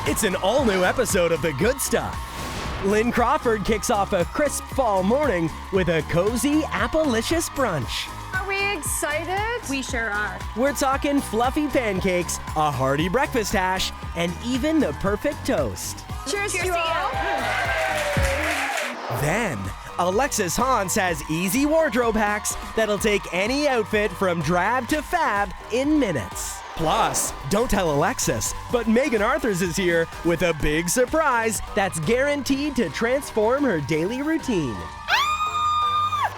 It's an all-new episode of The Good Stuff. Lynn Crawford kicks off a crisp fall morning with a cozy, apple-licious brunch. Are we excited? We sure are. We're talking fluffy pancakes, a hearty breakfast hash, and even the perfect toast. Cheers to you to all. Then, Alexis Hans has easy wardrobe hacks that'll take any outfit from drab to fab in minutes. Plus, don't tell Alexis, but Megan Arthurs is here with a big surprise that's guaranteed to transform her daily routine.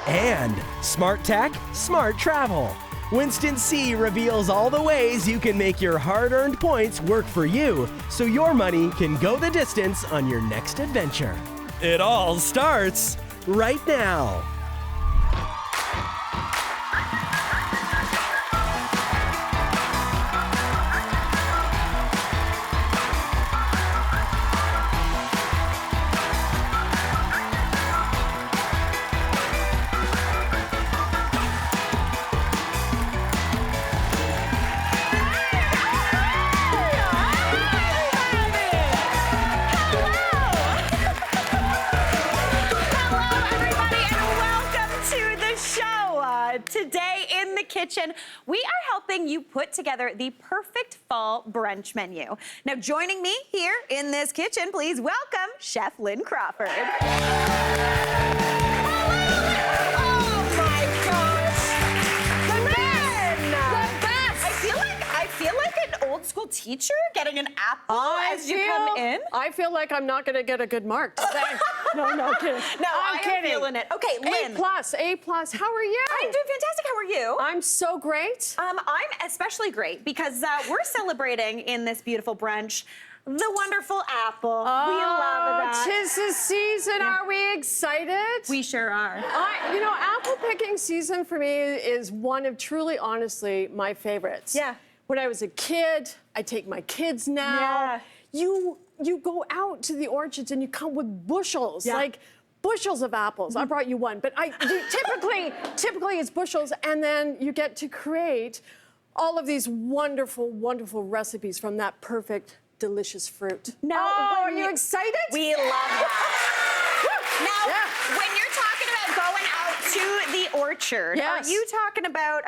And smart tech, smart travel. Winston C. reveals all the ways you can make your hard-earned points work for you so your money can go the distance on your next adventure. It all starts right now. Today in the kitchen, we are helping you put together the perfect fall brunch menu. Now, joining me here in this kitchen, please welcome Chef Lynn Crawford. I feel like an old school teacher getting an apple as you come in. I feel like I'm not going to get a good mark today. No kidding. No, I'm I'm kidding. feeling it. Okay, Lynn. A+. How are you? I'm doing fantastic. How are you? I'm so great. I'm especially great because we're celebrating in this beautiful brunch the wonderful apple. We love that. 'Tis the season. Yeah. Are we excited? We sure are. Apple picking season for me is one of truly, honestly, my favorites. Yeah. When I was a kid, I take my kids now. Yeah. You go out to the orchards and you come with bushels, like bushels of apples. I brought you one, but typically it's bushels, and then you get to create all of these wonderful, wonderful recipes from that perfect, delicious fruit. Now, are you excited? We love that. Now, when you're talking about going out to the orchard, Yes. are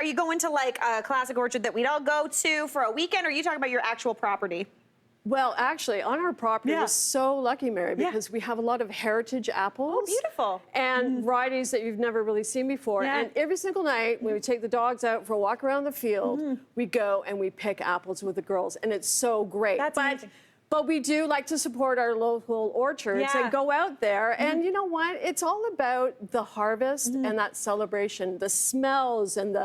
you going to like a classic orchard that we'd all go to for a weekend, or are you talking about your actual property? Well, actually, on our property, we're so lucky, Mary, because we have a lot of heritage apples. Oh, beautiful. And varieties that you've never really seen before. Yeah. And every single night, when we take the dogs out for a walk around the field, we go and we pick apples with the girls, and it's so great. That's amazing. But we do like to support our local orchards and go out there. And you know what? It's all about the harvest and that celebration, the smells and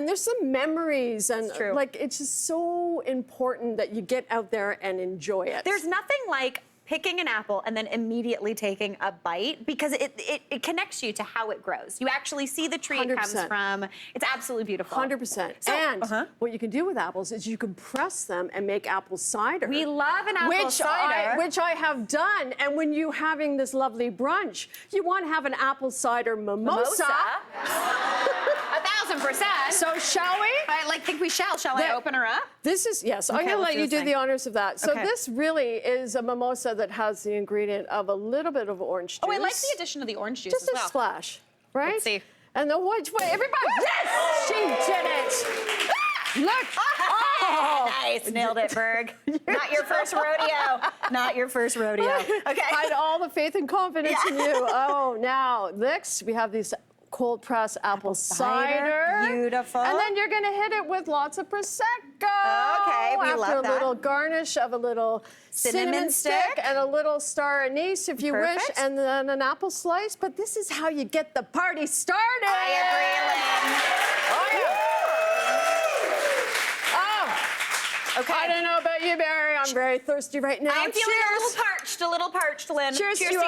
there's some memories, and it's just so important that you get out there and enjoy it. There's nothing like picking an apple and then immediately taking a bite, because it connects you to how it grows. You actually see the tree it comes from. It's absolutely beautiful. 100%. And what you can do with apples is you can press them and make apple cider. We love an apple cider. Which I have done. And when you're having this lovely brunch, you want to have an apple cider mimosa. 1,000%. So shall we? I think we shall. Shall I open her up? This is, yes, I'm going to let you do the honors of that. So this really is a mimosa that has the ingredient of a little bit of orange juice. Oh, I like the addition of the orange juice Just as well. a splash, right? Let's see. And the which way? Everybody, yes! She did it! Look! Oh! Nice, nailed it, Berg. Not your first rodeo. Not your first rodeo. Okay. I had all the faith and confidence in you. Oh, now, next we have these cold pressed apple cider. Beautiful. And then you're going to hit it with lots of Prosecco. Okay, we love After that. a little garnish of a little cinnamon stick and a little star anise if you wish, and then an apple slice. But this is how you get the party started. I agree, Lynn. Oh, yeah. Okay. I don't know about you, Barry. I'm very thirsty right now. I'm feeling a little parched, Lynn. Cheers to you you all.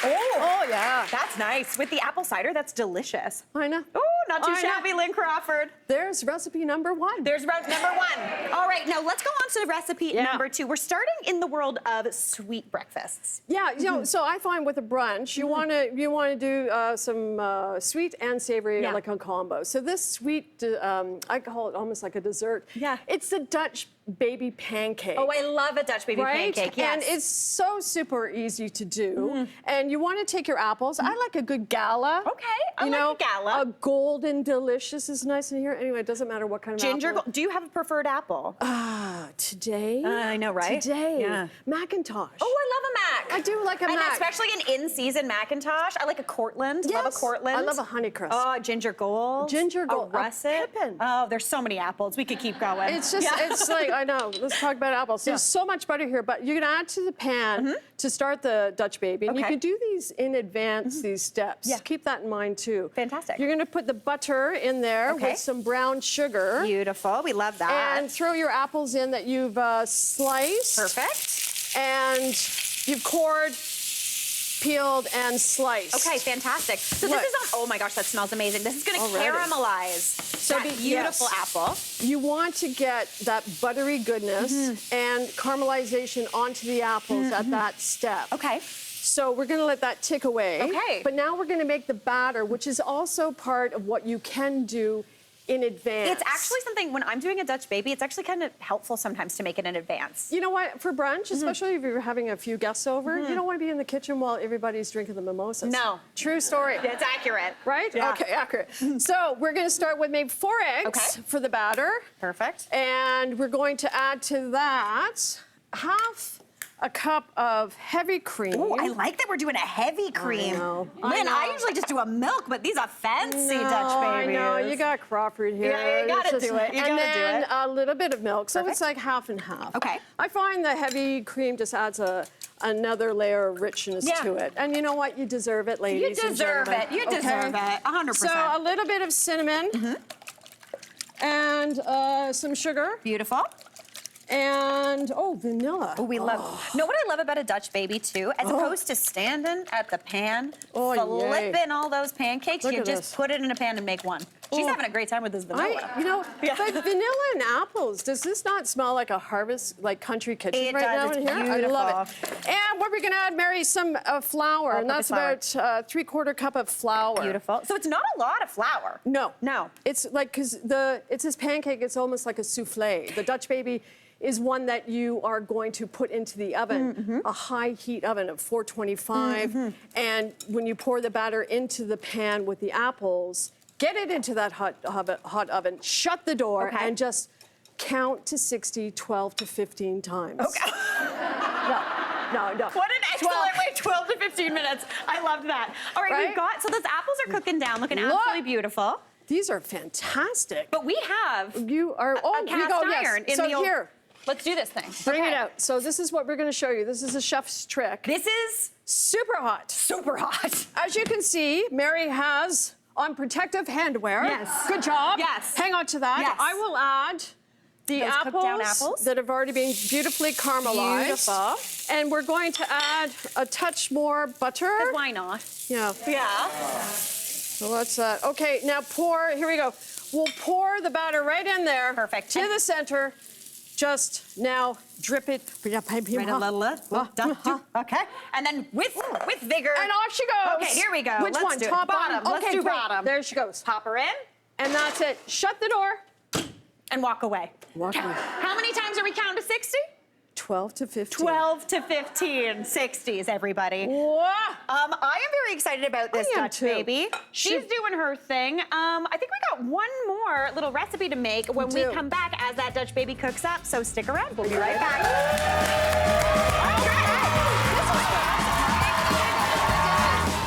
Oh, yeah. That's nice. With the apple cider, that's delicious. I know. Oh, not too I know. shabby, Lynn Crawford. There's recipe number one. There's number one. All right, now let's go on to recipe number two. We're starting in the world of sweet breakfasts. Yeah, you know, so I find with a brunch, you want to do some sweet and savory, like a combo. So this sweet, I call it almost like a dessert. Yeah. It's the Dutch baby pancake. Oh, I love a Dutch baby pancake, yes. And it's so super easy to do. And you want to take your apples. I like a good gala. Okay, I like a gala. A golden delicious is nice in here. Anyway, it doesn't matter what kind of Ginger, apple. do you have a preferred apple? Today? I know, right? Today. Yeah. Macintosh. Oh, I love a Mac. I do like a and Mac. especially an in-season Macintosh. I like a Cortland. Yes. Love a Cortland. I love a Honeycrisp. Oh, ginger gold. Ginger gold. A russet. Pippin. Oh, there's so many apples. We could keep going. It's just, it's like, I know, let's talk about apples. There's so much butter here, but you're gonna add to the pan to start the Dutch baby. And you can do these in advance, these steps. Yeah. Keep that in mind too. Fantastic. You're gonna put the butter in there with some brown sugar. Beautiful, we love that. And throw your apples in that you've sliced. Perfect. And you've cored, peeled, and sliced. Okay, fantastic. So Look. this is, oh my gosh, that smells amazing. This is gonna Already. caramelize that beautiful apple. You want to get that buttery goodness and caramelization onto the apples at that step. Okay. So we're gonna let that tick away. Okay. But now we're gonna make the batter, which is also part of what you can do in advance. It's actually something, when I'm doing a Dutch baby, it's actually kind of helpful sometimes to make it in advance. You know what, for brunch, especially if you're having a few guests over, you don't want to be in the kitchen while everybody's drinking the mimosas. No. True story. It's accurate. Right? Yeah. Okay, accurate. So we're gonna start with maybe 4 eggs for the batter. Perfect. And we're going to add to that half a cup of heavy cream. Oh, I like that we're doing a heavy cream. know. Lynn, I I know. usually just do a milk, but these are fancy Dutch I babies. know, you got Crawford here. Yeah, you gotta It's do it. You and gotta do then it. a little bit of milk, so Perfect. it's like half and half. Okay. I find the heavy cream just adds another layer of richness to it. And you know what? You deserve it, You ladies and deserve gentlemen. it. You deserve it. 100%. So a little bit of cinnamon and some sugar Beautiful. and, vanilla. Oh, we love. Know what I love about a Dutch baby too? As opposed to standing at the pan, flipping all those pancakes, Look you at just this. put it in a pan and make one. She's having a great time with this vanilla. But vanilla and apples, does this not smell like a harvest, like country kitchen It right does. now in It's here? I love beautiful. it. And what we're gonna add, Mary, some flour, and that's All-purpose about 3/4 cup of flour. Beautiful. So it's not a lot of flour. No. No. It's like, because it's this pancake, it's almost like a souffle. The Dutch baby is one that you are going to put into the oven, a high heat oven of 425. And when you pour the batter into the pan with the apples, get it into that hot oven, shut the door, and just count to 60, 12 to 15 times. Okay. No. What an excellent way, 12 to 15 minutes. I loved that. All right, we've got, so those apples are cooking down, looking absolutely beautiful. These are fantastic. But we have You are, a cast iron in so the old... here, Let's do this thing. bring it out. So this is what we're gonna show you. This is a chef's trick. This is Super hot. super hot. As you can see, Mary has on protective handwear. Yes. Good job. Yes. Hang on to that. Yes. I will add the Those cooked down apples. that have already been beautifully caramelized. Beautiful. And we're going to add a touch more butter. Why not? Yeah. Yeah. So that's that. Okay, now pour, here we go. We'll pour the batter right in there. Perfect. To the center. Just now drip it. Right a little. Okay. And then with vigor. And off she goes. Okay, here we go. Which Let's one? do it. Top, Bottom. Let's Okay, do great. bottom. There she goes. Pop her in And that's it. Shut the door. and walk away. Walk away. How many times are we counting to 60? 12 to 15. 12 to 15. 60s, everybody. Wow. I am very excited about this I am Dutch too. baby. She's doing her thing. I think we got one more little recipe to make when we do. come back as that Dutch baby cooks up. So stick around. We'll be right back.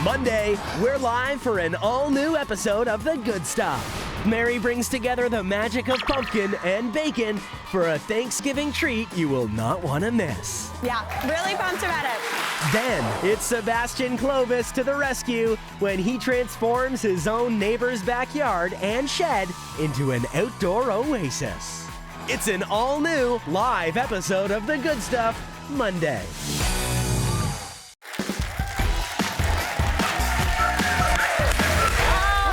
Monday, we're live for an all-new episode of The Good Stuff. Mary brings together the magic of pumpkin and bacon for a Thanksgiving treat you will not want to miss. Yeah, really pumped about it. Then, it's Sebastian Clovis to the rescue when he transforms his own neighbor's backyard and shed into an outdoor oasis. It's an all-new live episode of The Good Stuff, Monday.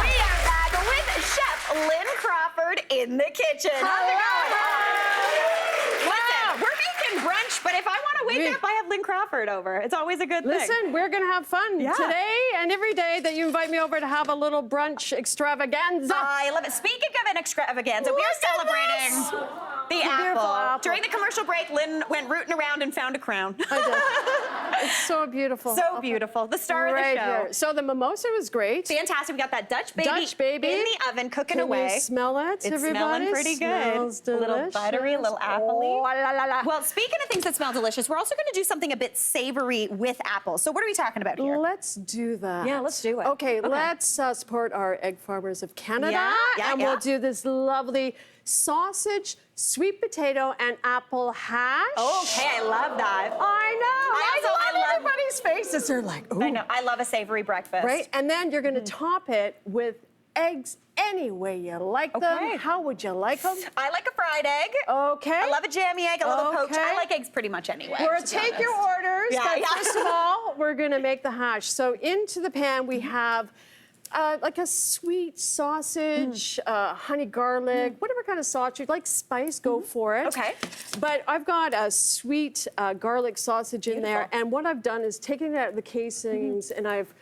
We are back with Chef Lynn Crawford in the kitchen. How's it going? Listen, we're making brunch, but if I want to wake up, I have Lynn Crawford over. It's always a good thing. Listen, we're going to have fun today and every day that you invite me over to have a little brunch extravaganza. I love it. Speaking of an extravaganza, we are celebrating The beautiful apple. During the commercial break, Lynn went rooting around and found a crown. I did. It's so beautiful. So beautiful. The star of the show. Here. So the mimosa was great. Fantastic. We got that Dutch baby, in the oven cooking Can away. You smell it, It's everybody? smelling pretty good. Smells A little buttery, a little appley. Oh, la, la, la. Well, speaking of things that smell delicious, we're also going to do something a bit savory with apples. So what are we talking about here? Let's do that. Yeah, let's do it. Okay, let's support our egg farmers of Canada. Yeah, and we'll do this lovely sausage, sweet potato, and apple hash. Okay, I love that. I know. I love everybody's faces. They're like, ooh. I know. I love a savory breakfast. Right? And then you're going to top it with eggs any way you like them. How would you like them? I like a fried egg. Okay. I love a jammy egg, a little poached. Okay. I like eggs pretty much anyway. We're to be take your honest. orders. Yeah, but yeah. First of all, we're going to make the hash. So into the pan we have like a sweet sausage, honey garlic, whatever kind of sauce you'd like, spice, go for it. Okay. But I've got a sweet garlic sausage in there, and what I've done is taken it out of the casings and I've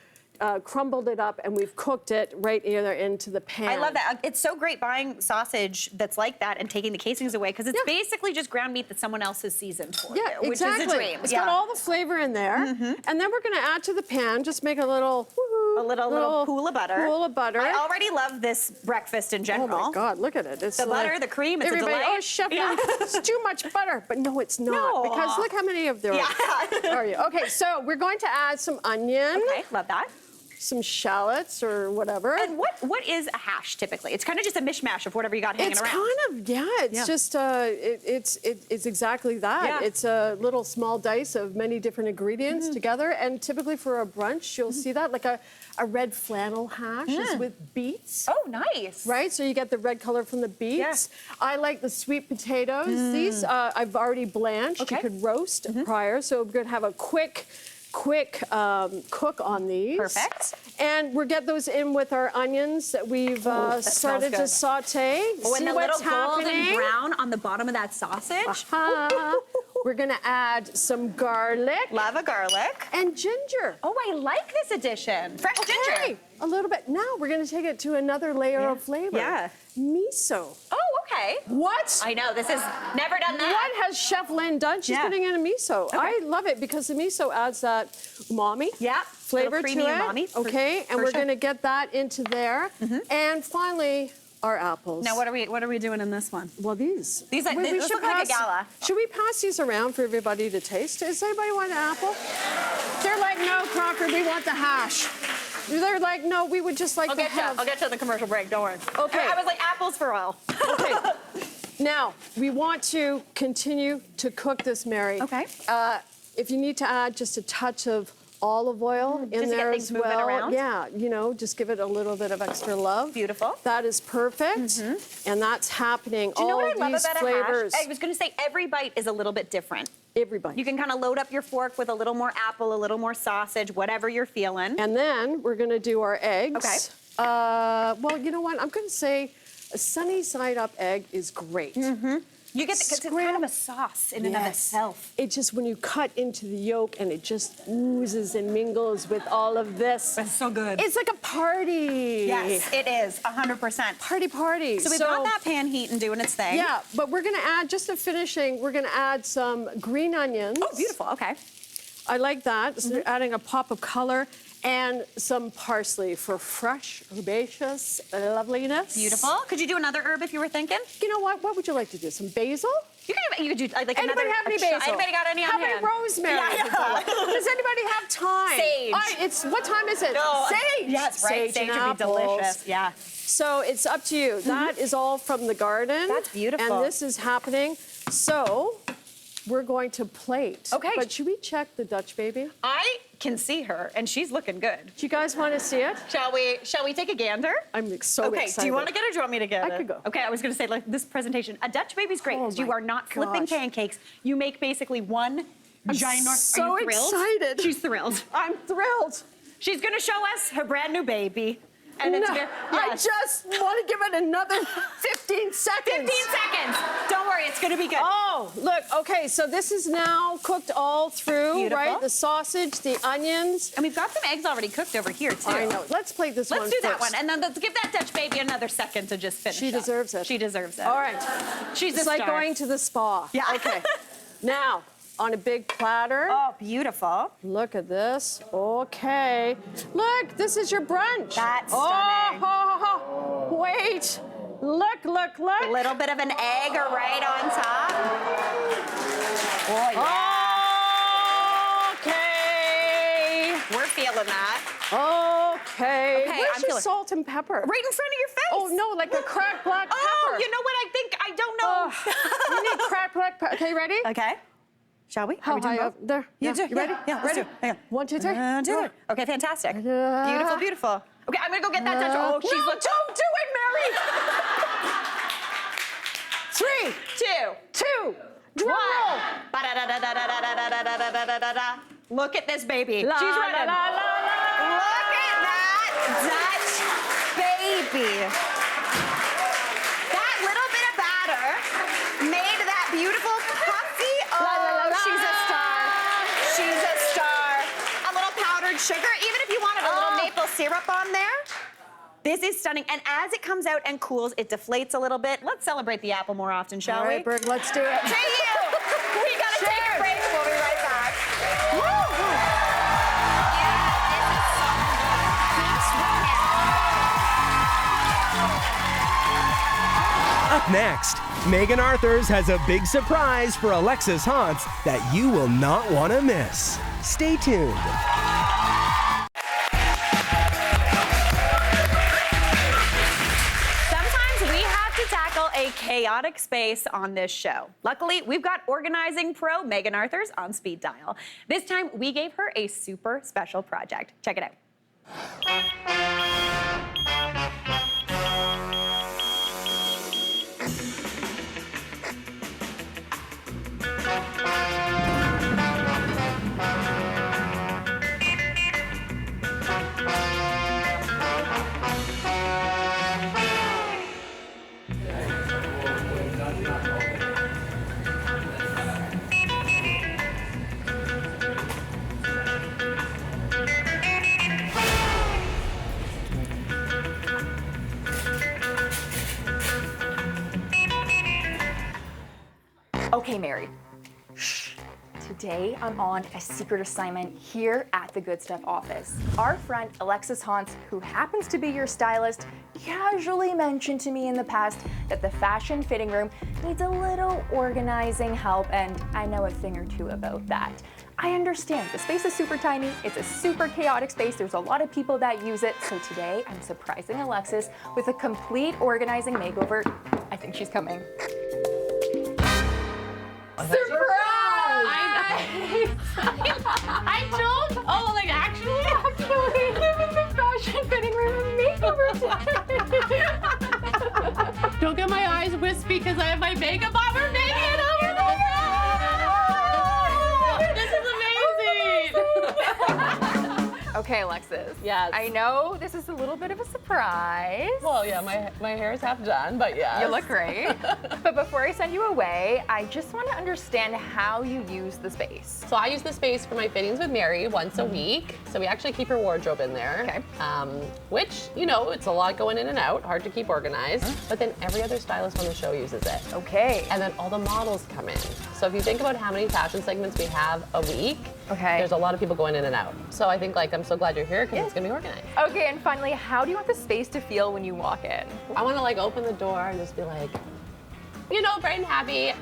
crumbled it up and we've cooked it right either into the pan. I love that. It's so great buying sausage that's like that and taking the casings away because it's basically just ground meat that someone else has seasoned for you, which exactly. is a dream. It's got all the flavor in there. And then we're going to add to the pan, just make a little little pool of butter. Pool of butter. I already love this breakfast in general. Oh my God, look at it. It's the like, butter, the cream, it's a delight. Oh, Chef, it's too much butter. But no, it's not. No. Because look how many of there are you. Okay, so we're going to add some onion. Okay, love that. Some shallots or whatever. And what is a hash typically? It's kind of just a mishmash of whatever you got hanging around. It's just it's exactly that. Yeah. It's a little small dice of many different ingredients together, and typically for a brunch you'll see that, like a red flannel hash is with beets. Oh, nice. Right, so you get the red color from the beets. I like the sweet potatoes. These I've already blanched. Okay. You could roast prior, so we're gonna have a quick cook on these. Perfect. And we'll get those in with our onions that we've started to saute. Oh, See and the what's little golden happening. brown on the bottom of that sausage. We're gonna add some garlic. Love a garlic. And ginger. Oh, I like this addition. Fresh ginger. A little bit. Now we're gonna take it to another layer of flavor. Yeah. Miso. Oh, okay. What? I know, this is never done that. What has Chef Lynn done? She's putting in a miso. I love it because the miso adds that umami flavor to it. Umami okay, and we're gonna get that into there. And finally, our apples. Now, what are we doing in this one? Well, these. These look like a gala. Should we pass these around for everybody to taste? Does anybody want an apple? They're like, no, Crawford, we want the hash. They're like, no, we would just like to have. I'll get to the commercial break, don't worry. Okay. I was like, apples for all. Okay. Now, we want to continue to cook this, Mary. Okay. If you need to add just a touch of olive oil in just to there get things as moving well. around? Yeah, just give it a little bit of extra love. Beautiful. That is perfect. And that's happening. Do you know all what I love these about flavors. a hash? I was going to say every bite is a little bit different. Everybody. You can kind of load up your fork with a little more apple, a little more sausage, whatever you're feeling. And then we're going to do our eggs. Okay. Well, you know what? I'm going to say a sunny side up egg is great. You get because it's kind of a sauce in and of itself. It just, when you cut into the yolk and it just oozes and mingles with all of this. It's so good. It's like a party. Yes, it is, 100%. Party. So we've got that pan heat and doing its thing. Yeah, but we're gonna add, just a finishing, we're gonna add some green onions. Oh, beautiful, okay. I like that. So adding a pop of color and some parsley for fresh, herbaceous loveliness. Beautiful. Could you do another herb if you were thinking? You know what? What would you like to do? Some basil? You could do like Anybody another. have any basil? Anybody got any on How hand? many rosemary? Yeah. Does anybody have time? Sage. What time is it? No. Sage. Yes, right. Sage and would be apples. delicious. Yeah. So it's up to you. That is all from the garden. That's beautiful. And this is happening. So we're going to plate. Okay. But should we check the Dutch baby? I can see her, and she's looking good. Do you guys want to see it? Shall we take a gander? I'm so excited. Okay, do you want to get it or do you want me to get it? I could go. Okay, I was going to say, like, this presentation, a Dutch baby's great because you my are not flipping gosh. pancakes. You make basically one ginormous. so Are you thrilled? excited. She's thrilled. I'm thrilled. She's going to show us her brand new baby. And it's No, very, I just want to give it another 15 seconds. 15 seconds. Don't worry, it's going to be good. Oh, look, okay, so this is now cooked all through, Beautiful. right? The sausage, the onions. And we've got some eggs already cooked over here, too. I know. Let's plate this one Let's do that first. one, and then let's give that Dutch baby another second to just finish She up. deserves it. She deserves it. All right. She's It's a like star. going to the spa. Yeah. Okay. Now, on a big platter. Oh, beautiful. Look at this. Okay. Look, this is your brunch. That's Oh, stunning. wait. Look, look, look. A little bit of an egg right on top. Oh, yeah. Okay. We're feeling that. Okay. Okay, Where's I'm your feeling- salt and pepper? Right in front of your face. Oh, no, like a cracked black pepper. Oh, you know what I think? I don't know. You need cracked black pepper. Okay, ready? Okay. Shall we? How Are we doing high both? up? There. You do. You ready? Yeah, let's ready? do it. Hang on. 1, 2, 3. Do it. Okay, fantastic. Uh, Beautiful, beautiful. Okay, I'm gonna go get that Dutch. Oh, she's no, look. don't do it, Mary. 3, 2, 2, drum roll. Ba-da-da-da-da-da-da-da-da-da-da-da-da. Look at this baby. La, She's la, running. la, la, la. Look at that Dutch baby. That little bit of batter made that beautiful puffy. Oh, La, la, la, la. she's a star. She's a star. A little powdered sugar, even if you wanted a little maple syrup on there. This is stunning. And as it comes out and cools, it deflates a little bit. Let's celebrate the apple more often, shall All right, we? Berg, let's do it. To you. We gotta take a break. We'll be right back. Woo! Up next, Megan Arthurs has a big surprise for Alexis Haunts that you will not want to miss. Stay tuned. Sometimes we have to tackle a chaotic space on this show. Luckily, we've got organizing pro Megan Arthurs on speed dial. This time, we gave her a super special project. Check it out. Okay, Mary. Shh. Today, I'm on a secret assignment here at the Good Stuff office. Our friend Alexis Haunts, who happens to be your stylist, casually mentioned to me in the past that the fashion fitting room needs a little organizing help, and I know a thing or two about that. I understand, the space is super tiny, it's a super chaotic space, there's a lot of people that use it, so today I'm surprising Alexis with a complete organizing makeover. I think she's coming. Surprise! I told. Oh, like actually, I'm in the fashion fitting room and makeover. Don't get my eyes wispy because I have my makeup on. We're making it over. This is amazing. Okay, Alexis. Yes. I know this is a little bit of a surprise. Well, yeah, my hair is half done, but yeah. You look great. But before I send you away, I just want to understand how you use the space. So I use the space for my fittings with Mary once a week. So we actually keep her wardrobe in there. Okay. Which, you know, it's a lot going in and out, hard to keep organized. But then every other stylist on the show uses it. Okay. And then all the models come in. So if you think about how many fashion segments we have a week, Okay. there's a lot of people going in and out. So I think I'm so glad you're here because it's gonna be organized. Okay, and finally, how do you want the space to feel when you walk in? I want to open the door and just be you know, bright and happy,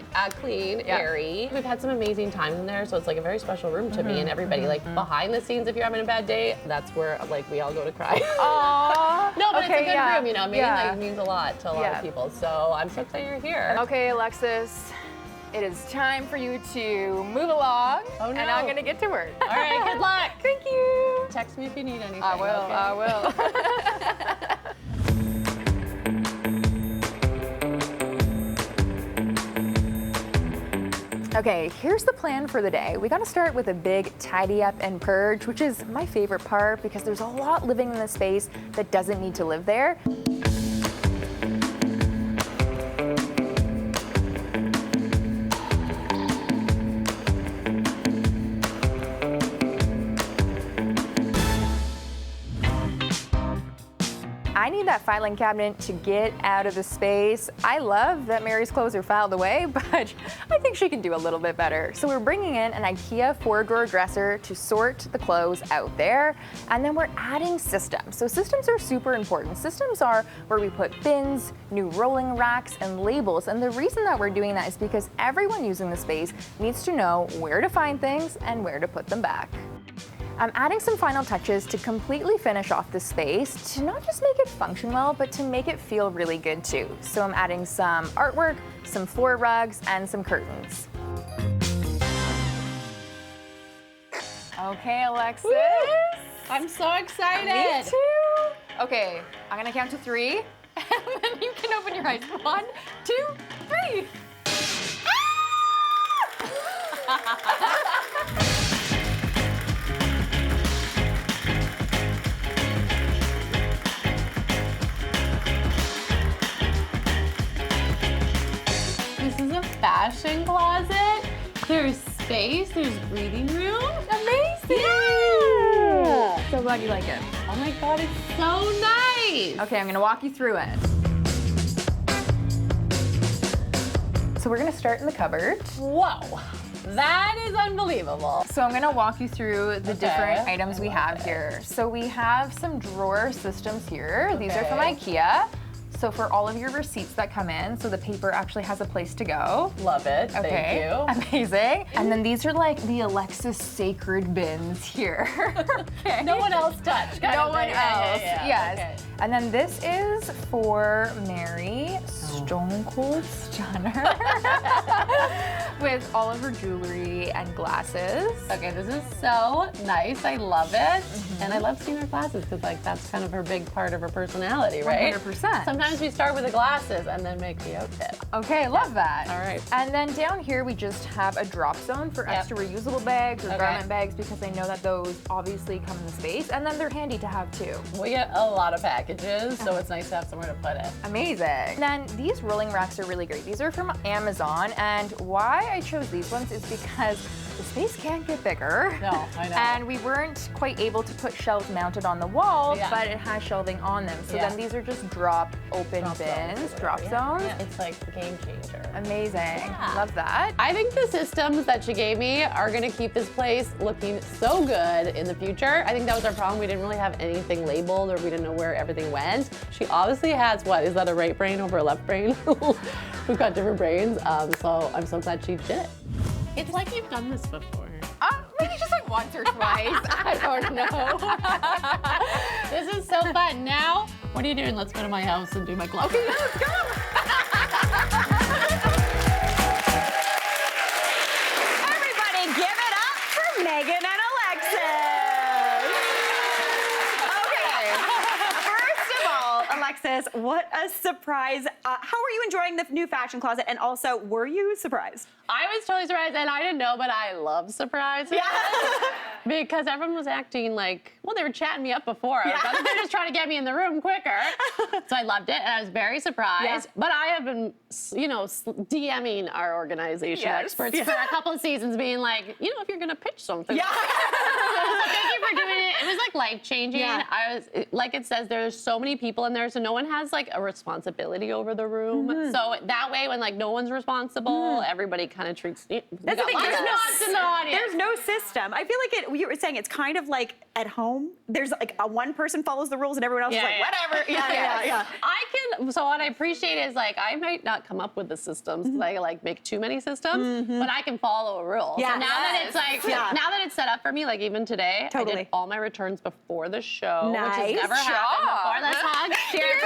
clean, Yeah. airy. We've had some amazing times in there, so it's a very special room to me and everybody. Behind the scenes, if you're having a bad day, that's where we all go to cry. Aww. No, but okay, it's a good yeah. room, you know. It means a lot to a lot Yeah. of people. So I'm so excited you're here. Okay, Alexis, it is time for you to move along, Oh, no. and I'm gonna get to work. All right, good luck. Thank you. Text me if you need anything. I will. okay? I will. Okay, here's the plan for the day. We gotta start with a big tidy up and purge, which is my favorite part because there's a lot living in the space that doesn't need to live there. I need that filing cabinet to get out of the space. I love that Mary's clothes are filed away, but I think she can do a little bit better. So we're bringing in an IKEA 4-drawer dresser to sort the clothes out there, and then we're adding systems. So systems are super important. Systems are where we put bins, new rolling racks, and labels, and the reason that we're doing that is because everyone using the space needs to know where to find things and where to put them back. I'm adding some final touches to completely finish off the space, to not just make it function well, but to make it feel really good too. So I'm adding some artwork, some floor rugs, and some curtains. Okay, Alexis. Woo! I'm so excited. Me too. Okay, I'm gonna count to 3, and then you can open your eyes. 1, 2, 3. This is a fashion closet. There's space, there's breathing room. Amazing! Yeah! So glad you like it. Oh my God, it's so nice. Okay, I'm gonna walk you through it. So we're gonna start in the cupboard. Whoa, that is unbelievable. So I'm gonna walk you through the different items we have here. So we have some drawer systems here. These are from IKEA. So for all of your receipts that come in, so the paper actually has a place to go. Love it, Okay, thank you. amazing. And then these are like the Alexis sacred bins here. Okay. No one else touched. No one else, yes. Okay. And then this is for Mary, Stone Cold Stunner, with all of her jewelry and glasses. Okay, this is so nice. I love it. And I love seeing her glasses because like that's kind of her big part of her personality, right? 100%. Sometimes we start with the glasses and then make the outfit. Okay, I love that. All right. And then down here we just have a drop zone for extra reusable bags or garment bags because I know that those obviously come in the space and then they're handy to have too. We get a lot of packages, so it's nice to have somewhere to put it. Amazing. And then these rolling racks are really great. These are from Amazon, and why I chose these ones is because the space can't get bigger. No, I know. And we weren't quite able to put shelves mounted on the wall, but it has shelving on them. So then these are just drop open bins, drop zones. Yeah, it's like a game changer. Amazing. Yeah. Love that. I think the systems that she gave me are gonna keep this place looking so good in the future. I think that was our problem. We didn't really have anything labeled or we didn't know where everything went. She obviously has, what, is that a right brain over a left brain? We've got different brains, so I'm so glad she did it. It's like you've done this before. Maybe just like once or twice. I don't know. This is so fun. Now, what are you doing? Let's go to my house and do my closet. Okay, let's go. Everybody give it up for Megan and Alexis. Okay. First of all, Alexis, what a surprise. How are you enjoying the new fashion closet? And also, were you surprised? I was totally surprised, and I didn't know, but I love surprises. Yeah. Because everyone was acting like, well, they were chatting me up before. I thought they were just trying to get me in the room quicker. So I loved it, and I was very surprised. Yeah. But I have been, you know, DMing our organization experts for a couple of seasons, being like, you know, if you're gonna pitch something. Yeah. So thank you for doing it. It was like life-changing. Yeah. Like it says, there's so many people in there, so no one has like a responsibility over the room. Mm-hmm. So that way, when like no one's responsible, everybody kind of treats. That's the thing. There's no system. I feel like you were saying it's kind of like at home. There's like one person follows the rules and everyone else is like whatever. Yeah. So what I appreciate is like I might not come up with the systems because I like make too many systems, but I can follow a rule. Yeah. So now that it's like now that it's set up for me, like even today, I did all my returns before the show, which has never happened before. Let's hug. Cheers.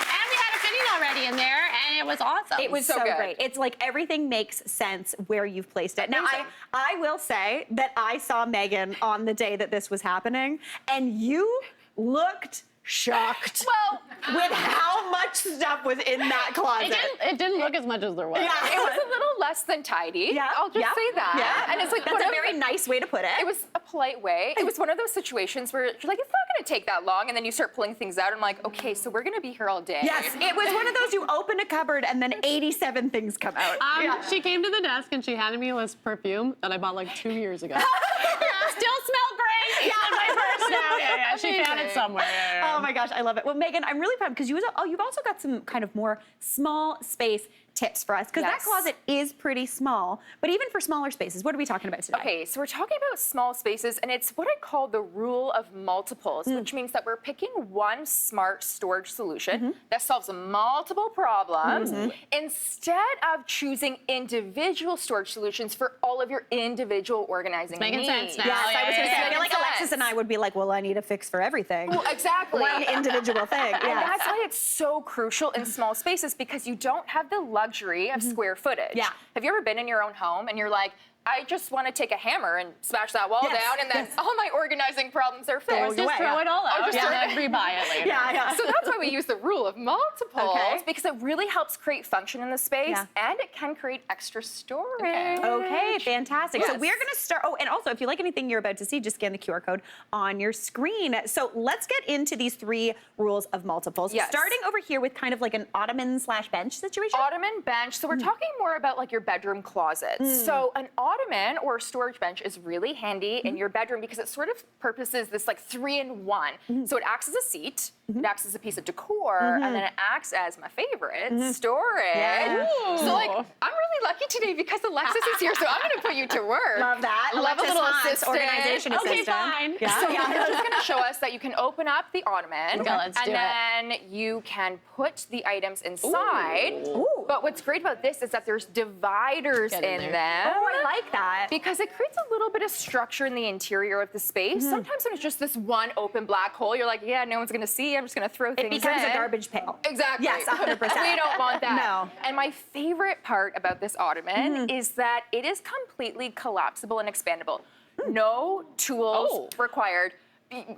And we had a fitting already in there, and it was awesome. It was so great. It's like everything makes sense where you've placed it. Now, I will say that I saw Megan on the day that this was happening, and you looked shocked Well, with how much stuff was in that closet. it didn't look as much as there was. Yeah. It was a little less than tidy. Yeah. I'll just say that. Yeah. And it's like that's a very nice way to put it. It was a polite way. It was one of those situations where you're like, it's not going to take that long, and then you start pulling things out. And I'm like, okay, so we're going to be here all day. Yes, it was one of those you open a cupboard and then 87 things come out. She came to the desk and she handed me a list of perfume that I bought like 2 years ago. Still smell great. Yeah, my purse now. Yeah. She found it somewhere. Oh my gosh, I love it. Well, Megan, I'm really proud because you've also got some kind of more small space tips for us because that Yes. closet is pretty small. But even for smaller spaces, what are we talking about today? Okay, so we're talking about small spaces, and it's what I call the rule of multiples, which means that we're picking one smart storage solution that solves multiple problems instead of choosing individual storage solutions for all of your individual organizing making needs. sense now. Yes, I was going to say, I feel like Making Alexis sense. and I would be like, well, I need a fix for everything. Well, exactly. One individual thing. And Yes. that's why it's so crucial in small spaces because you don't have the luxury of square footage. Yeah. Have you ever been in your own home and you're like, I just want to take a hammer and smash that wall Yes, down, and then yes. all my organizing problems are fixed. Just away, throw yeah. it all out just and throw it- then rebuy it later. Yeah. So that's why we use the rule of multiples, Okay. because it really helps create function in the space, Yeah. and it can create extra storage. Okay, fantastic. So Yes. we're going to start. Oh, and also, if you like anything you're about to see, just scan the QR code on your screen. So let's get into these 3 rules of multiples. Yes. Starting over here with kind of like an ottoman/bench situation. Ottoman bench. So we're talking more about like your bedroom closets. So an ottoman or storage bench is really handy in your bedroom because it sort of purposes this like 3-in-1. So it acts as a seat, it acts as a piece of decor, and then it acts as my favorite, storage. Yeah. So like I'm really lucky today because Alexis is here, so I'm going to put you to work. Love that. Love a Alexis little Hans, assistant. organization Okay, assistant. fine. Yeah. So yeah, she's going to show us that you can open up the ottoman, Okay, let's and do it. then you can put the items inside. Ooh. But what's great about this is that there's dividers Get in in there. them. Oh, I like that. Because it creates a little bit of structure in the interior of the space. Sometimes when it's just this one open black hole, you're like, yeah, no one's going to see. I'm just going to throw It things becomes in. a garbage pail. Exactly. Yes, 100%. We don't want that. No. And my favorite part about this ottoman is that it is completely collapsible and expandable. No tools required.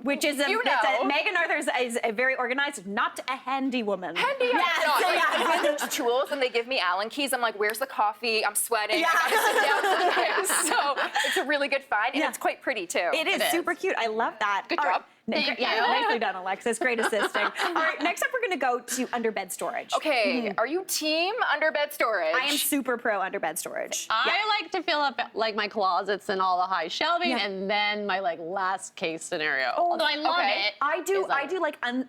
Which is Megan Arthur is a very organized, not a handy woman. Handy, I go to tools and they give me Allen keys. I'm like, where's the coffee? I'm sweating. Yeah. I gotta sit down sometimes. So it's a really good find, and Yeah. it's quite pretty too. It is super cute. I love that. Good All job. Thank Yeah, you. nicely done, Alexis. Great assisting. All right, next up we're going to go to underbed storage. Okay, are you team underbed storage? I am super pro underbed storage. I like to fill up like my closets and all the high shelving, Yeah. and then my like last case scenario. Although I love okay. it. I do. is, like- I do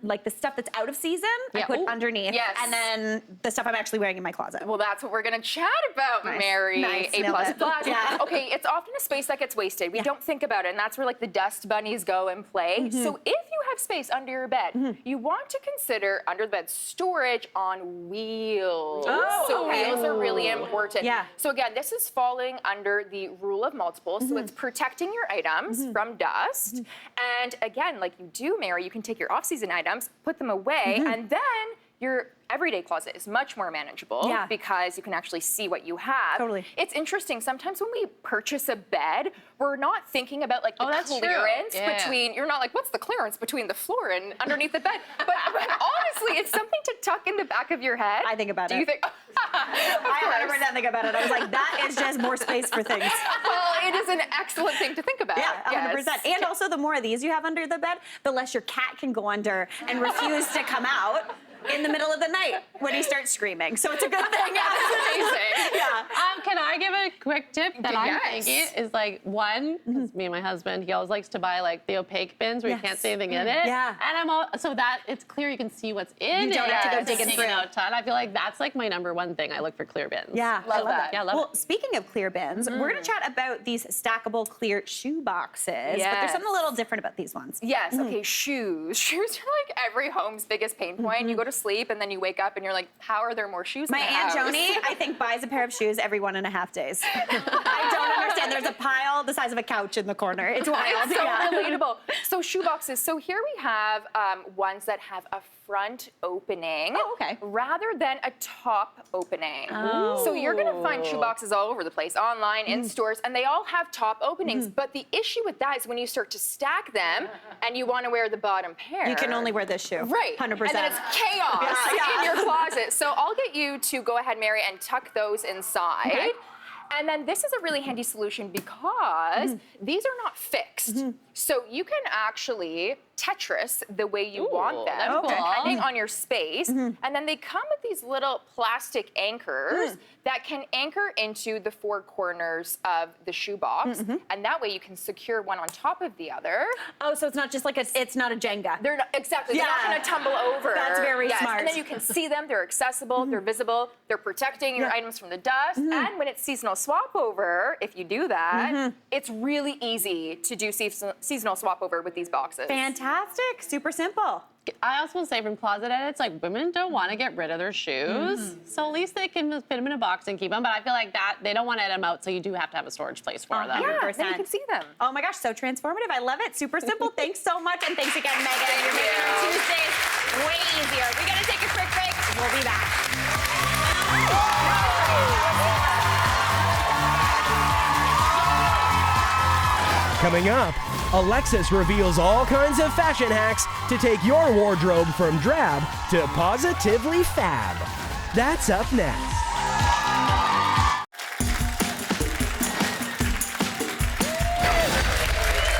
like the stuff that's out of season. I Yeah. put Ooh. underneath. Yes. And then the stuff I'm actually wearing in my closet. Well, that's what we're gonna chat about, Nice. Mary. Nice. A Nailed plus it. plus. Yeah. Okay, it's often a space that gets wasted. We don't think about it, and that's where like the dust bunnies go and play. So if you have space under your bed, you want to consider under the bed storage on wheels. Oh, so okay. wheels are really important. Yeah. So again, this is falling under the rule of multiples. So it's protecting your items from dust. And again, like you do, Mary, you can take your off-season items, put them away, and then your everyday closet is much more manageable Yeah. because you can actually see what you have. Totally. It's interesting. Sometimes when we purchase a bed, we're not thinking about like the that's true. clearance Yeah. between, you're not like, what's the clearance between the floor and underneath the bed? But honestly, it's something to tuck in the back of your head. I think about Do it. you think? I 100% think about it. I was like, that is just more space for things. Well, it is an excellent thing to think about. Yeah, 100%. Yes. And also, the more of these you have under the bed, the less your cat can go under and refuse to come out in the middle of the night when he starts screaming. So it's a good thing. That's amazing. Yeah. Can I give a quick tip that I'm Yes. thinking is like one, because me and my husband, he always likes to buy like the opaque bins where you can't Yes. see anything in it. Yeah. And I'm all, so that it's clear you can see what's in You don't it. have to go It's digging sticking through. out a ton. I feel like that's like my number one thing. I look for clear bins. Yeah, I Love love that. that. Yeah, I love well, speaking of clear bins, we're going to chat about these stackable clear shoe boxes. But there's Yes. something a little different about these ones. Yes, okay, shoes. Shoes are like every home's biggest pain point. You go to sleep and then you wake up and you're like, how are there more shoes My in the Aunt house? Joni, I think, buys a pair of shoes every 1.5 days. I don't understand. There's a pile the size of a couch in the corner. It's wild. It's so relatable. So shoe boxes. So here we have ones that have a front opening rather than a top opening. Oh. So you're going to find shoe boxes all over the place, online, in stores, and they all have top openings. But the issue with that is when you start to stack them and you want to wear the bottom pair. You can only wear this shoe. Right. 100%. And then it's chaos in your closet. So I'll get you to go ahead, Mary, and tuck those inside. Okay. And then this is a really handy solution because these are not fixed. So you can actually Tetris the way you want them, that's cool. depending on your space. And then they come with these little plastic anchors that can anchor into the four corners of the shoebox. And that way you can secure one on top of the other. Oh, so it's not just like it's not a Jenga. They're not, exactly, they're not gonna tumble over. That's very smart. And then you can see them, they're accessible, they're visible, they're protecting your items from the dust. And when it's seasonal swap over, if you do that, it's really easy to do seasonal swap over with these boxes. Fantastic. Super simple. I also want to say from closet edits, like women don't want to get rid of their shoes. So at least they can just fit them in a box and keep them. But I feel like that they don't want to edit them out, so you do have to have a storage place for them. Yeah, then you can see them. Oh my gosh, so transformative. I love it. Super simple. Thanks so much. And thanks again, Megan. You're making our Tuesdays way easier. We're going to take a quick break. We'll be back. Coming up, Alexis reveals all kinds of fashion hacks to take your wardrobe from drab to positively fab. That's up next.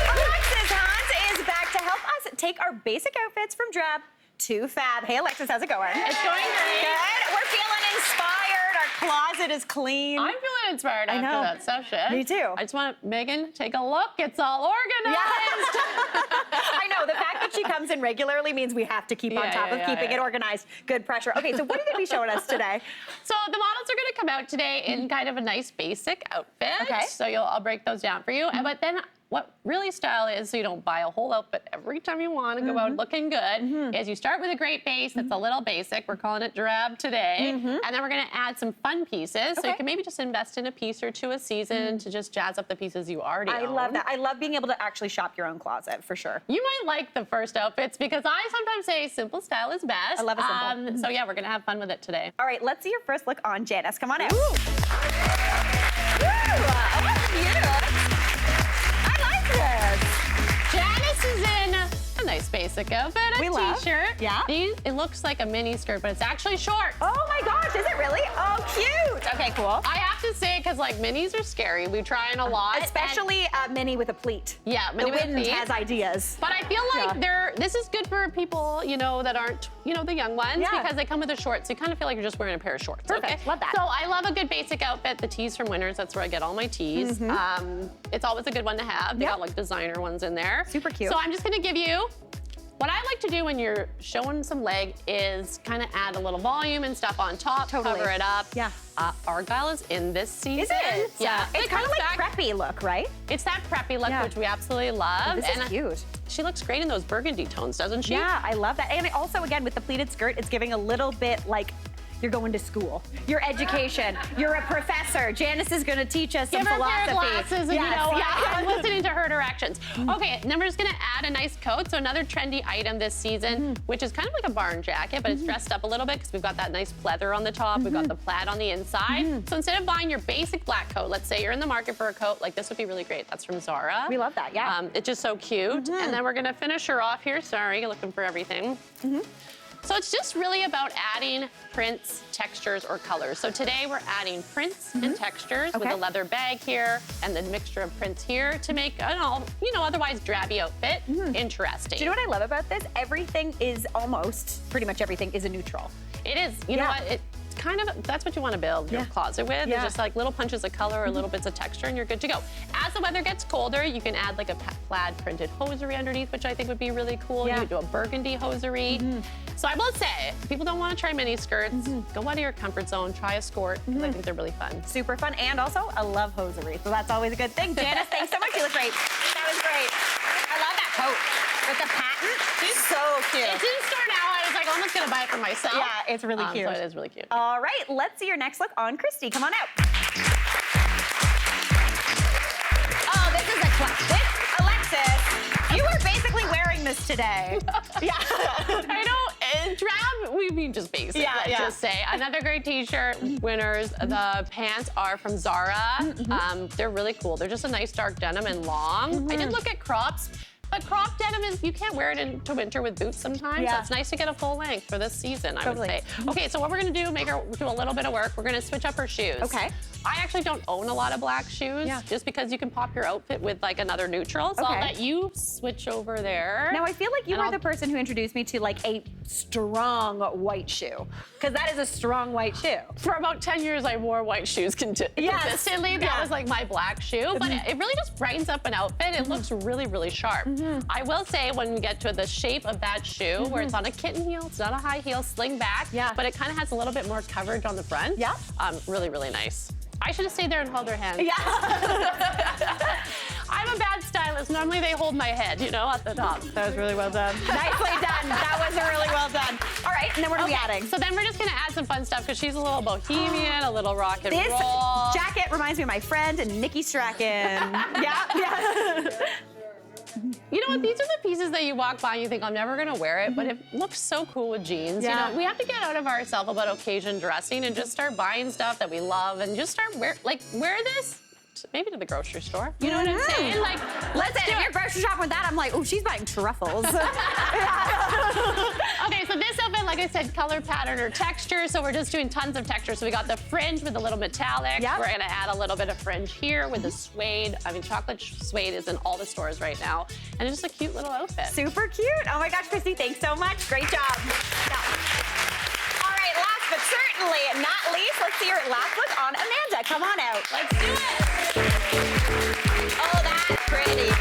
Alexis Hans is back to help us take our basic outfits from drab to fab. Hey, Alexis, how's it going? It's going great. Good. We're feeling inspired. Our closet is clean. I'm feeling inspired after know. that session. Me too. I just want Megan, take a look. It's all organized. I know. The fact that she comes in regularly means we have to keep on top of keeping it organized. Good pressure. Okay, so what are you going to be showing us today? So the models are going to come out today in kind of a nice basic outfit. Okay. So I'll break those down for you. But then what really style is, so you don't buy a whole outfit every time you want to go out looking good, is you start with a great base that's a little basic. We're calling it drab today. And then we're going to add some fun pieces. So you can maybe just invest in a piece or two a season to just jazz up the pieces you already own. I love that. I love being able to actually shop your own closet, for sure. You might like the first outfits because I sometimes say simple style is best. I love a simple. So yeah, we're going to have fun with it today. All right, let's see your first look on Janice. Come on out. Oh, that's cute. I like this. Janice is in a nice basic outfit, a love. t-shirt. Yeah. It looks like a mini skirt, but it's actually short. Oh my gosh, is it really? Oh, cute. Okay, cool. I have to say, because like minis are scary. We try in a lot. Especially a mini with a pleat. Yeah, The mini with a Wind pleat. has ideas. But I feel like this is good for people, that aren't, the young ones, because they come with a short, so you kind of feel like you're just wearing a pair of shorts. Perfect. Okay? Love that. So I love a good basic outfit. The tees from Winners, that's where I get all my tees. It's always a good one to have. They got like designer ones in there. Super cute. So I'm just gonna give you what I like to do when you're showing some leg is kind of add a little volume and stuff on top, cover it up. Yeah. Argyle is in this season. Is it? Yeah. It's kind of like preppy look, right? It's that preppy look, which we absolutely love. This is cute. She looks great in those burgundy tones, doesn't she? Yeah, I love that. And also, again, with the pleated skirt, it's giving a little bit like you're going to school. Your education. You're a professor. Janice is going to teach us some Give her a pair philosophy. of glasses and I'm listening to her directions. Okay, then we're just gonna add a nice coat. So another trendy item this season, which is kind of like a barn jacket, but it's dressed up a little bit because we've got that nice pleather on the top. We've got the plaid on the inside. So instead of buying your basic black coat, let's say you're in the market for a coat, like this would be really great. That's from Zara. We love that, yeah. It's just so cute. And then we're gonna finish her off here. Sorry, looking for everything. So it's just really about adding prints, textures, or colors. So today we're adding prints and textures with a leather bag here and the mixture of prints here to make an otherwise drabby outfit interesting. Do you know what I love about this? Everything is pretty much everything is a neutral. It is. You know what? It's kind of, that's what you want to build your closet with. It's just like little punches of color or little bits of texture and you're good to go. As the weather gets colder, you can add like a plaid printed hosiery underneath, which I think would be really cool. You could do a burgundy hosiery. So I will say, if people don't want to try mini skirts, go out of your comfort zone, try a skirt, because I think they're really fun. Super fun, and also I love hosiery, so that's always a good thing. Janice, thanks so much. You look great. That was great. I love that coat with the patent. She's so cute. It's in store now. I was like almost gonna buy it for myself. Yeah, it's really cute. So it is really cute. All right, let's see your next look on Christy. Come on out. Alexis, you are basically wearing this today. Yeah. I know, drab, we mean just basic, let's just say. Another great t-shirt, winners. The pants are from Zara. They're really cool. They're just a nice dark denim and long. I did look at crops. But crop denim is, you can't wear it into winter with boots sometimes. So it's nice to get a full length for this season, I would say. Okay, so what we're gonna do, make her do a little bit of work. We're gonna switch up her shoes. Okay. I actually don't own a lot of black shoes, just because you can pop your outfit with like another neutral. So I'll let you switch over there. Now I feel like you are the person who introduced me to like a strong white shoe, because that is a strong white shoe. For about 10 years, I wore white shoes consistently. That was like my black shoe, but it really just brightens up an outfit. It looks really, really sharp. I will say when we get to the shape of that shoe, where it's on a kitten heel, it's not a high heel, sling back, but it kind of has a little bit more coverage on the front. Really, really nice. I should have stayed there and held her hand. I'm a bad stylist. Normally they hold my head, you know, at the top. That was really well done. Nicely done. That was really well done. All right, and then what are we adding? So then we're just gonna add some fun stuff because she's a little bohemian, a little rock and roll. roll. This jacket reminds me of my friend Nikki Strachan. You know what? These are the pieces that you walk by and you think, I'm never gonna wear it, but it looks so cool with jeans. You know, we have to get out of ourselves about occasion dressing and just start buying stuff that we love and just start wear this. Maybe to the grocery store. You know what I'm saying? Like, listen, if you're grocery shopping with that, I'm like, oh, she's buying truffles. Okay, so this outfit, like I said, color, pattern, or texture. So we're just doing tons of texture. So we got the fringe with a little metallic. We're gonna add a little bit of fringe here with the suede. I mean, chocolate suede is in all the stores right now. And it's just a cute little outfit. Super cute. Oh my gosh, Christy, thanks so much. Great job. All right, last but certainly not least, let's see your last look on Amanda. Come on out. Let's do it. Oh, that's pretty.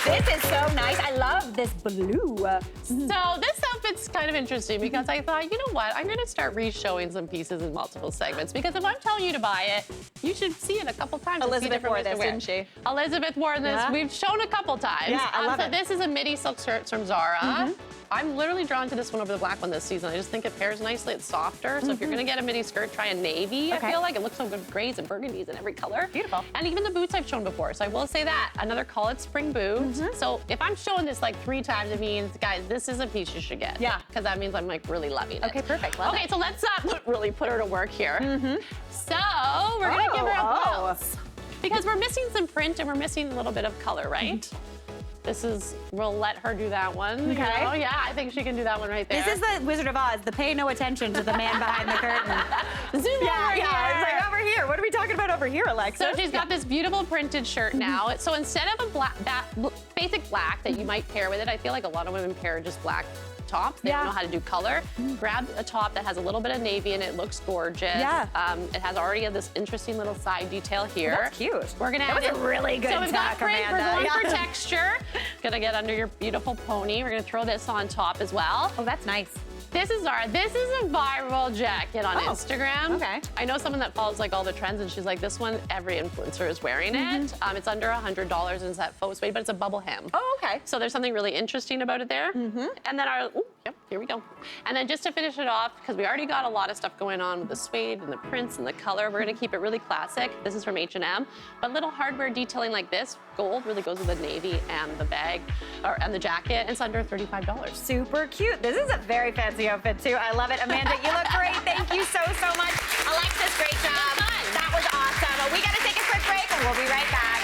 This is so nice. I love this blue. So this outfit's kind of interesting because I thought, you know what? I'm gonna start re-showing some pieces in multiple segments because if I'm telling you to buy it, you should see it a couple times. Elizabeth wore this, didn't she? Elizabeth wore this. We've shown a couple times. Yeah, I love it. This is a midi silk shirt from Zara. I'm literally drawn to this one over the black one this season. I just think it pairs nicely. It's softer. So if you're gonna get a midi skirt, try a navy. I feel like it looks so good with grays and burgundies and every color. Beautiful. And even the boots I've shown before. So I will say that. Another call it spring boots. So if I'm showing this like 3 times, it means, guys, this is a piece you should get. Because that means I'm like really loving it. Okay, perfect. Love it. So let's really put her to work here. So we're gonna give her a blouse. Because we're missing some print and we're missing a little bit of color, right? This is, we'll let her do that one. Okay. You know? Yeah, I think she can do that one right there. This is the Wizard of Oz, the pay no attention to the man behind the curtain. Zoom over here. It's like over here. What are we talking about over here, Alexa? So she's got this beautiful printed shirt now. So instead of a basic black that you might pair with it, I feel like a lot of women pair just black tops. They don't know how to do color. Grab a top that has a little bit of navy and it looks gorgeous. It has already this interesting little side detail here. That's cute. We're gonna add a really good we've got print, Amanda. we're going for texture. Gonna get under your beautiful pony. We're gonna throw this on top as well. Oh, that's nice. This is Zara. This is a viral jacket on Instagram. Okay. I know someone that follows like all the trends and she's like, this one, every influencer is wearing it. It's under $100 and it's that faux suede, but it's a bubble hem. Oh, okay. So there's something really interesting about it there. And then here we go. And then just to finish it off, because we already got a lot of stuff going on with the suede and the prints and the color, we're gonna keep it really classic. This is from H&M, but little hardware detailing like this, gold really goes with the navy and the bag, and the jacket, and it's under $35. Super cute. This is a very fancy outfit too. I love it. Amanda, you look great. Thank you so much. Alexis, great job. That was awesome. We gotta take a quick break and we'll be right back.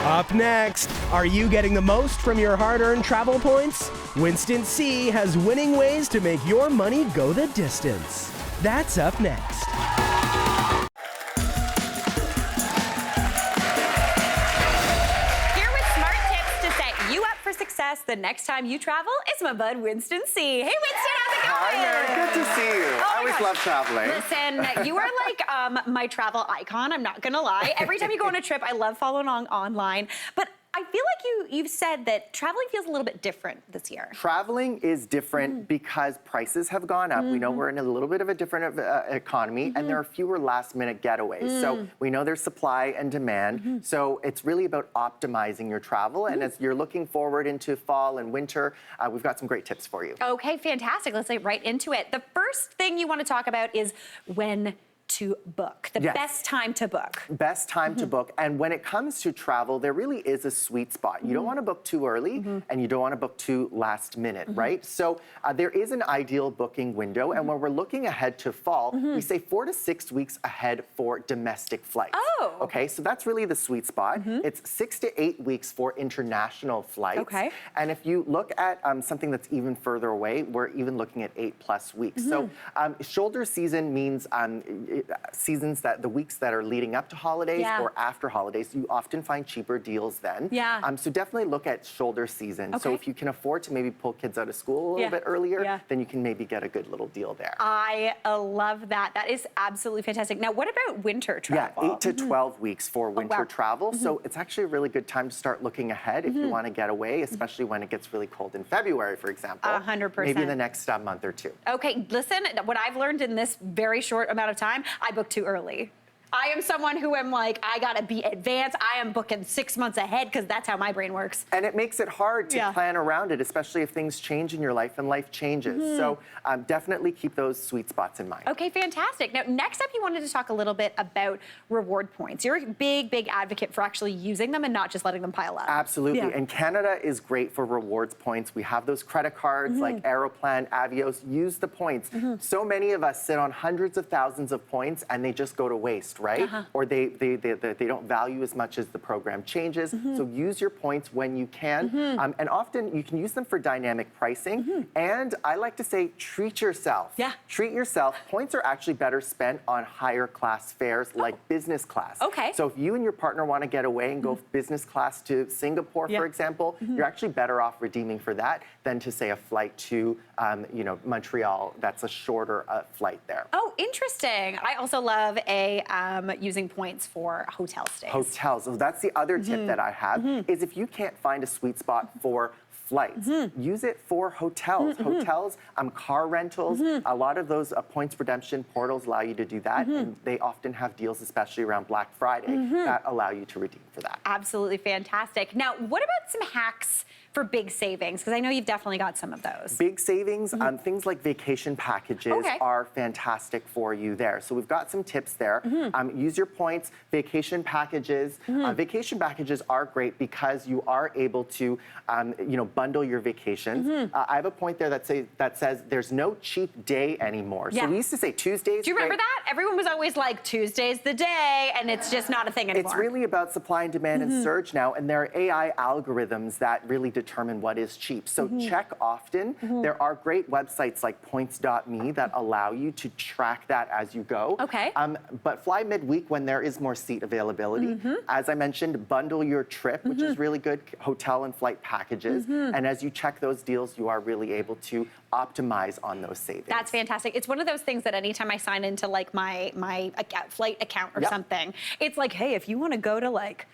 Up next, are you getting the most from your hard-earned travel points? Winston C has winning ways to make your money go the distance. That's up next. Here with smart tips to set you up for success the next time you travel is my bud Winston C. Hey Winston, how's it going? Hi, Mary. Good to see you. I always love traveling. Listen, you are like my travel icon, I'm not gonna lie. Every time you go on a trip, I love following along online. But I feel like you've said that traveling feels a little bit different this year. Traveling is different because prices have gone up. We know we're in a little bit of a different economy, and there are fewer last-minute getaways. So we know there's supply and demand. So it's really about optimizing your travel. And as you're looking forward into fall and winter, we've got some great tips for you. Okay, fantastic. Let's get right into it. The first thing you want to talk about is when to book, the best time to book. Best time to book. And when it comes to travel, there really is a sweet spot. You don't want to book too early and you don't want to book too last minute, right? So there is an ideal booking window. And when we're looking ahead to fall, we say 4 to 6 weeks ahead for domestic flights. Oh. Okay, so that's really the sweet spot. It's 6 to 8 weeks for international flights. Okay. And if you look at something that's even further away, we're even looking at 8+ weeks. So shoulder season means seasons that the weeks that are leading up to holidays or after holidays, you often find cheaper deals then. So definitely look at shoulder season. So if you can afford to maybe pull kids out of school a little bit earlier, then you can maybe get a good little deal there. I love that. That is absolutely fantastic. Now, what about winter travel? Yeah, 8 to 12 weeks for winter travel. So it's actually a really good time to start looking ahead if you want to get away, especially when it gets really cold in February, for example. 100%. Maybe in the next month or two. Okay, listen, what I've learned in this very short amount of time, I book too early. I am someone who am like, I gotta be advanced. I am booking 6 months ahead because that's how my brain works. And it makes it hard to plan around it, especially if things change in your life and life changes. So definitely keep those sweet spots in mind. Okay, fantastic. Now, next up, you wanted to talk a little bit about reward points. You're a big, big advocate for actually using them and not just letting them pile up. Absolutely. And Canada is great for rewards points. We have those credit cards like Aeroplan, Avios. Use the points. So many of us sit on hundreds of thousands of points and they just go to waste. Right? Or they don't value as much as the program changes. So use your points when you can. And often you can use them for dynamic pricing. And I like to say, treat yourself. Treat yourself. Points are actually better spent on higher class fares like business class. Okay. So if you and your partner want to get away and go business class to Singapore, for example, you're actually better off redeeming for that than to say a flight to Montreal. That's a shorter flight there. Oh, interesting. I also love using points for hotel stays. Hotels. So that's the other tip that I have is if you can't find a sweet spot for flights, use it for hotels. Hotels, car rentals, a lot of those points redemption portals allow you to do that, and they often have deals, especially around Black Friday, that allow you to redeem for that. Absolutely fantastic. Now, what about some hacks for big savings? Because I know you've definitely got some of those. Big savings, things like vacation packages are fantastic for you there. So we've got some tips there. Use your points, vacation packages. Vacation packages are great because you are able to, bundle your vacations. I have a point there that says there's no cheap day anymore. So we used to say Tuesdays. Do you remember that? Everyone was always like, Tuesday's the day, and it's just not a thing anymore. It's really about supply and demand and surge now, and there are AI algorithms that really determine what is cheap. So check often. There are great websites like points.me that allow you to track that as you go. Okay. But fly midweek when there is more seat availability. As I mentioned, bundle your trip, which is really good, hotel and flight packages. And as you check those deals, you are really able to optimize on those savings. That's fantastic. It's one of those things that anytime I sign into like my flight account or something, it's like, hey, if you want to go to like,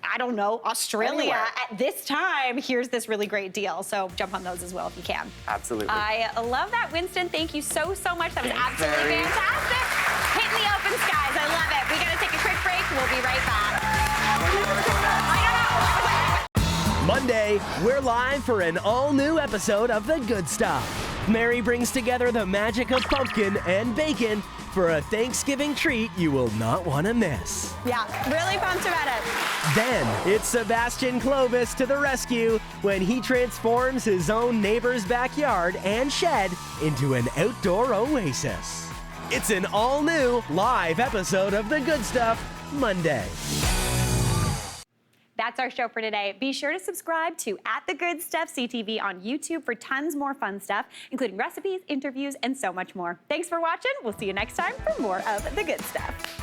I don't know, Australia at this time, here's this really great deal. So jump on those as well if you can. Absolutely. I love that, Winston. Thank you so, so much. That was absolutely fantastic. Hitting the open skies. I love it. We got to take a quick break. We'll be right back. Monday, we're live for an all-new episode of The Good Stuff. Mary brings together the magic of pumpkin and bacon for a Thanksgiving treat you will not want to miss. Yeah, really pumped about it. Then, it's Sebastian Clovis to the rescue when he transforms his own neighbor's backyard and shed into an outdoor oasis. It's an all-new live episode of The Good Stuff, Monday. That's our show for today. Be sure to subscribe to @TheGoodStuffCTV on YouTube for tons more fun stuff, including recipes, interviews, and so much more. Thanks for watching. We'll see you next time for more of The Good Stuff.